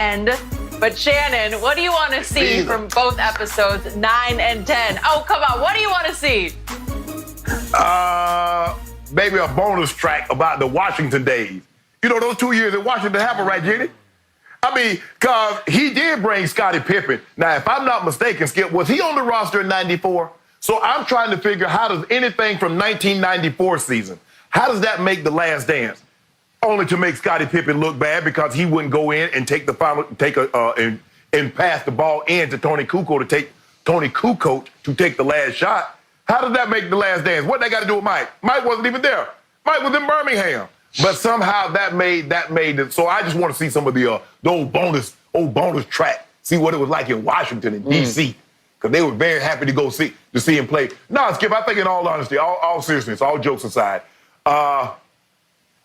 end. But Shannon, what do you want to see from both episodes 9 and 10? Oh, come on. What do you want to see? Maybe a bonus track about the Washington days. You know, those 2 years in Washington happened, right, Jenny? I mean, because he did bring Scottie Pippen. Now, if I'm not mistaken, Skip, was he on the roster in 94? So I'm trying to figure, how does anything from 1994 season, how does that make The Last Dance? Only to make Scottie Pippen look bad because he wouldn't go in and take the final, and pass the ball in to Tony Kukoc to take the last shot. How does that make The Last Dance? What they got to do with Mike? Mike wasn't even there. Mike was in Birmingham. But somehow that made it. So I just want to see some of the old bonus track. See what it was like in Washington and D.C. Because they were very happy to see him play. No, Skip, I think in all honesty, all seriousness, all jokes aside, I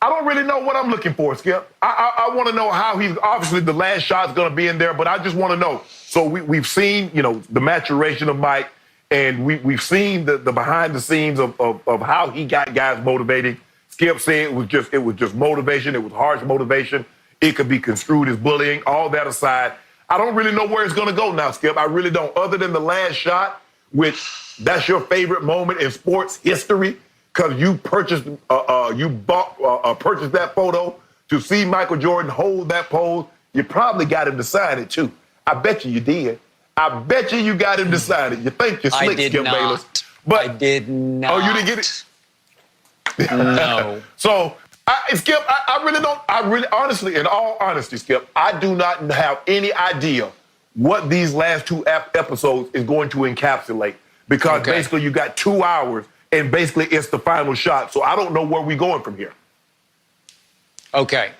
don't really know what I'm looking for, Skip. I want to know how he's, obviously the last shot's going to be in there, but I just want to know. So we've seen, the maturation of Mike, and we've seen the behind the scenes of how he got guys motivated. Skip said it was just motivation. It was harsh motivation. It could be construed as bullying. All that aside, I don't really know where it's going to go now, Skip. I really don't. Other than the last shot, which that's your favorite moment in sports history, because you purchased that photo to see Michael Jordan hold that pose. You probably got him to sign it too. I bet you did. I bet you got him to sign it. You think you're slick, Skip Bayless. But I did not. Oh, you didn't get it? No. So, Skip, I really, honestly, in all honesty, Skip, I do not have any idea what these last two episodes is going to encapsulate. Because basically you got 2 hours and basically it's the final shot. So I don't know where we're going from here. Okay.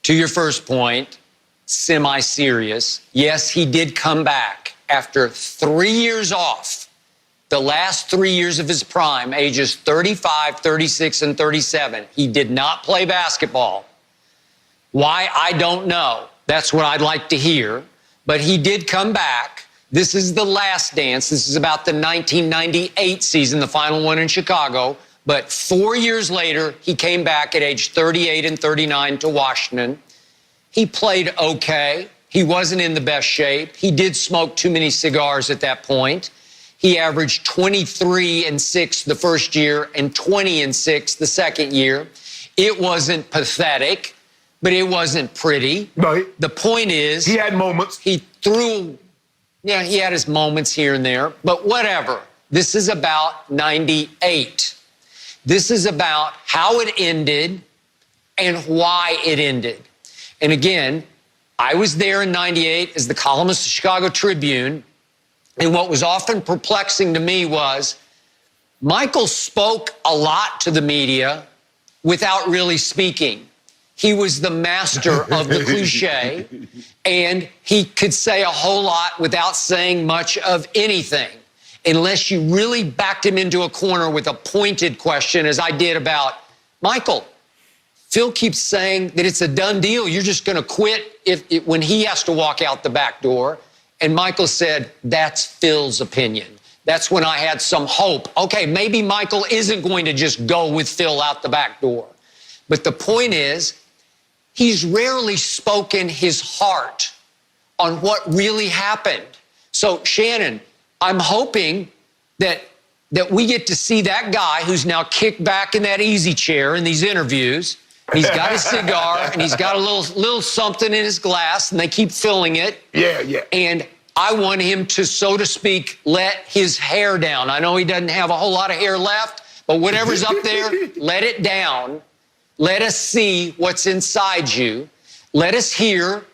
To your first point, semi-serious. Yes, he did come back after 3 years off. The last 3 years of his prime, ages 35, 36, and 37. He did not play basketball. Why, I don't know. That's what I'd like to hear. But he did come back. This is The Last Dance. This is about the 1998 season, the final one in Chicago. But 4 years later, he came back at age 38 and 39 to Washington. He played okay. He wasn't in the best shape. He did smoke too many cigars at that point. He averaged 23 and 6 the first year and 20 and 6 the second year. It wasn't pathetic, but it wasn't pretty. Right. The point is, he had moments. He had his moments here and there, but whatever. This is about 98. This is about how it ended and why it ended. And again, I was there in 98 as the columnist of the Chicago Tribune. And what was often perplexing to me was Michael spoke a lot to the media without really speaking. He was the master of the cliche, and he could say a whole lot without saying much of anything, unless you really backed him into a corner with a pointed question, as I did about, Michael, Phil keeps saying that it's a done deal. You're just going to quit when he has to walk out the back door. And Michael said, that's Phil's opinion. That's when I had some hope. Okay, maybe Michael isn't going to just go with Phil out the back door. But the point is, he's rarely spoken his heart on what really happened. So, Shannon, I'm hoping that we get to see that guy who's now kicked back in that easy chair in these interviews. He's got a cigar, and he's got a little something in his glass, and they keep filling it. Yeah. And I want him to, so to speak, let his hair down. I know he doesn't have a whole lot of hair left, but whatever's up there, let it down. Let us see what's inside you. Let us hear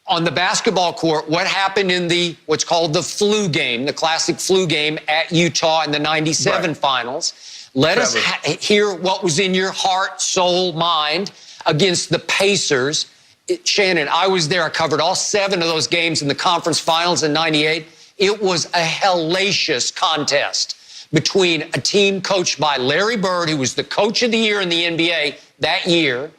on the basketball court what happened in what's called the flu game, the classic flu game at Utah in the 97 finals. Let us hear what was in your heart, soul, mind against the Pacers. Shannon, I was there. I covered all 7 of those games in the conference finals in 98. It was a hellacious contest between a team coached by Larry Bird, who was the coach of the year in the NBA that year.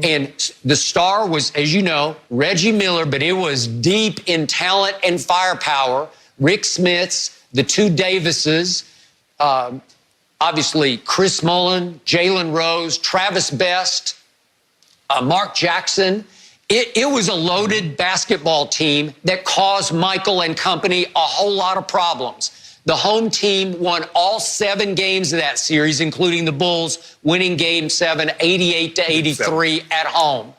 And the star was, as you know, Reggie Miller, but it was deep in talent and firepower. Rick Smits, the 2 Davises, obviously Chris Mullin, Jalen Rose, Travis Best, Mark Jackson. It was a loaded basketball team that caused Michael and company a whole lot of problems. The home team won all 7 games of that series, including the Bulls winning Game 7, 88-83 at home.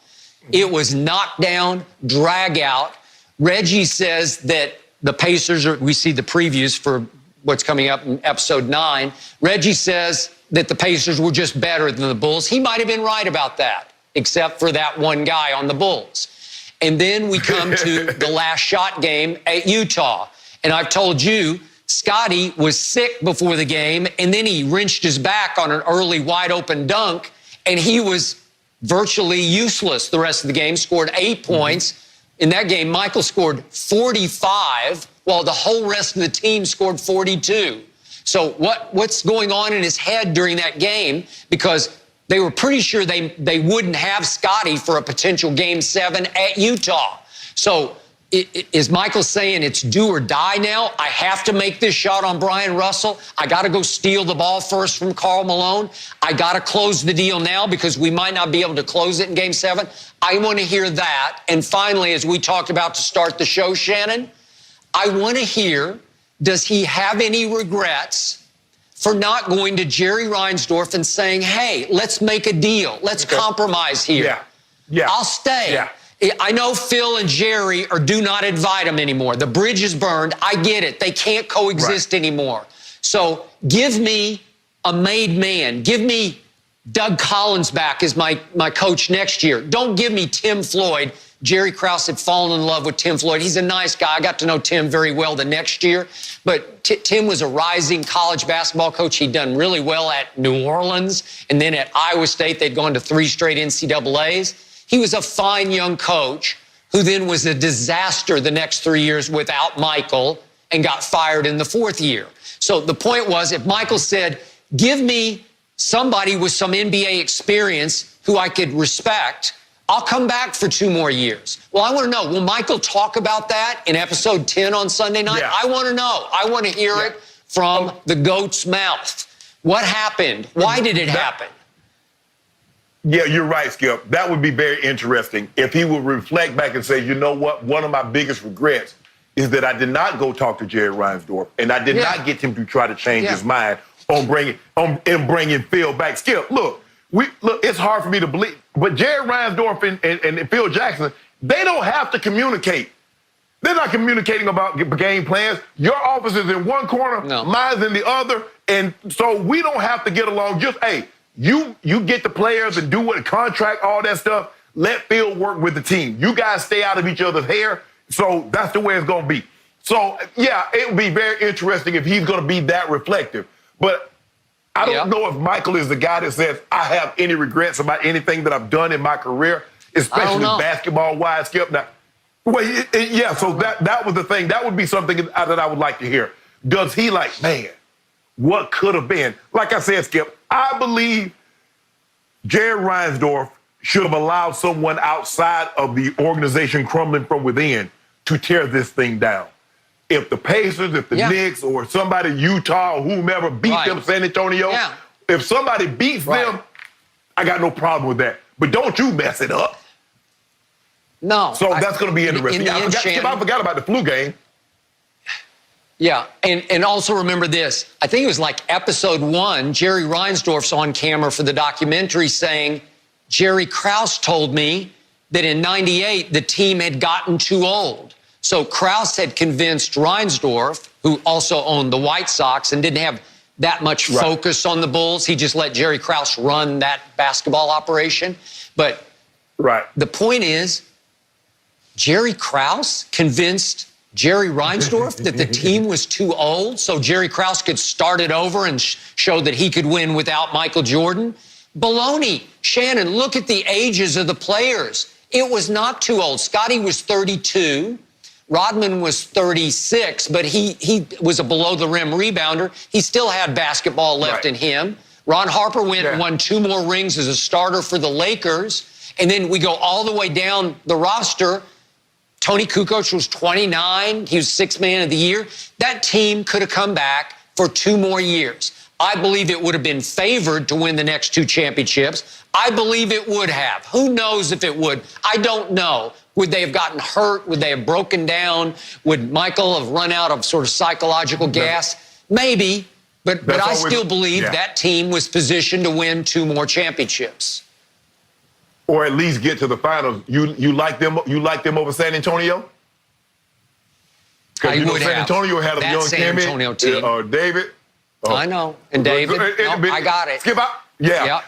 It was knockdown, drag out. Reggie says that the Pacers we see the previews for what's coming up in episode 9. Reggie says that the Pacers were just better than the Bulls. He might have been right about that, except for that one guy on the Bulls. And then we come to the last shot game at Utah. And I've told you, Scotty was sick before the game, and then he wrenched his back on an early wide open dunk, and he was virtually useless the rest of the game, scored 8 points. In that game, Michael scored 45, while the whole rest of the team scored 42. So what's going on in his head during that game? Because they were pretty sure they wouldn't have Scotty for a potential Game 7 at Utah. So is Michael saying it's do or die now? I have to make this shot on Brian Russell. I got to go steal the ball first from Karl Malone. I got to close the deal now because we might not be able to close it in Game 7. I want to hear that. And finally, as we talked about to start the show, Shannon, I want to hear, does he have any regrets for not going to Jerry Reinsdorf and saying, hey, let's make a deal. Let's compromise here. Yeah. I'll stay. Yeah. I know Phil and Jerry do not invite him anymore. The bridge is burned. I get it. They can't coexist anymore. So give me a made man. Give me Doug Collins back as my coach next year. Don't give me Tim Floyd. Jerry Krause had fallen in love with Tim Floyd. He's a nice guy. I got to know Tim very well the next year. But Tim was a rising college basketball coach. He'd done really well at New Orleans. And then at Iowa State, they'd gone to 3 straight NCAAs. He was a fine young coach who then was a disaster the next 3 years without Michael and got fired in the 4th year. So the point was, if Michael said, give me somebody with some NBA experience who I could respect, I'll come back for 2 more years. Well, I want to know, will Michael talk about that in episode 10 on Sunday night? Yeah. I want to know. I want to hear it from the GOAT's mouth. What happened? Why did it happen? Yeah, you're right, Skip. That would be very interesting if he would reflect back and say, you know what, one of my biggest regrets is that I did not go talk to Jerry Reinsdorf, and I did not get him to try to change his mind on bringing Phil back. Skip, look, it's hard for me to believe, but Jerry Reinsdorf and Phil Jackson, they don't have to communicate. They're not communicating about game plans. Your office is in one corner, mine's in the other, and so we don't have to get along. Just, hey, you get the players and do what contract, all that stuff. Let Phil work with the team. You guys stay out of each other's hair. So that's the way it's going to be. So, yeah, it would be very interesting if he's going to be that reflective. But I don't know if Michael is the guy that says, I have any regrets about anything that I've done in my career, especially basketball-wise, Skip. Now, well, so that was the thing. That would be something that I would like to hear. Does he man, what could have been? Like I said, Skip, I believe Jerry Reinsdorf should have allowed someone outside of the organization crumbling from within to tear this thing down. If the Pacers, if the Knicks, or somebody, Utah, or whomever, beat them, San Antonio, if somebody beats them, I got no problem with that. But don't you mess it up. No. So that's going to be interesting. I forgot about the flu game. Yeah, and also remember this. I think it was like episode 1, Jerry Reinsdorf's on camera for the documentary saying, Jerry Krause told me that in '98, the team had gotten too old. So Krause had convinced Reinsdorf, who also owned the White Sox and didn't have that much focus on the Bulls. He just let Jerry Krause run that basketball operation. But the point is, Jerry Krause convinced Jerry Reinsdorf that the team was too old so Jerry Krause could start it over and show that he could win without Michael Jordan. Baloney. Shannon, look at the ages of the players. It was not too old. Scotty was 32. Rodman was 36, but he was a below-the-rim rebounder. He still had basketball left in him. Ron Harper went and won 2 more rings as a starter for the Lakers. And then we go all the way down the roster. Tony Kukoc was 29. He was 6th man of the year. That team could have come back for 2 more years. I believe it would have been favored to win the next 2 championships. I believe it would have. Who knows if it would? I don't know. Would they have gotten hurt? Would they have broken down? Would Michael have run out of sort of psychological gas? Maybe, but I still believe that team was positioned to win 2 more championships. Or at least get to the finals. You like them? You like them over San Antonio? I would San Antonio had a young San Antonio team. David. I know. And David. I got it. Skip,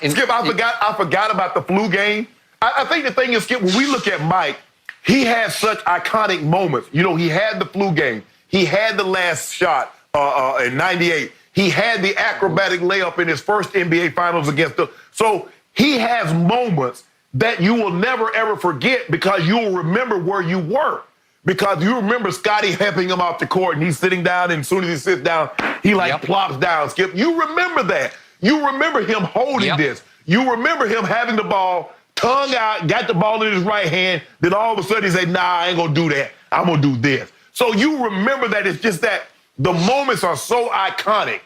Skip, I forgot about the flu game. I think the thing is, Skip, when we look at Mike, he has such iconic moments. You know, he had the flu game. He had the last shot in '98. He had the acrobatic layup in his first NBA Finals against the. So he has moments that you will never, ever forget because you will remember where you were. Because you remember Scotty helping him off the court, and he's sitting down, and as soon as he sits down, he plops down, Skip. You remember that. You remember him holding this. You remember him having the ball, tongue out, got the ball in his right hand, then all of a sudden he said, nah, I ain't gonna do that. I'm gonna do this. So you remember that. It's just that the moments are so iconic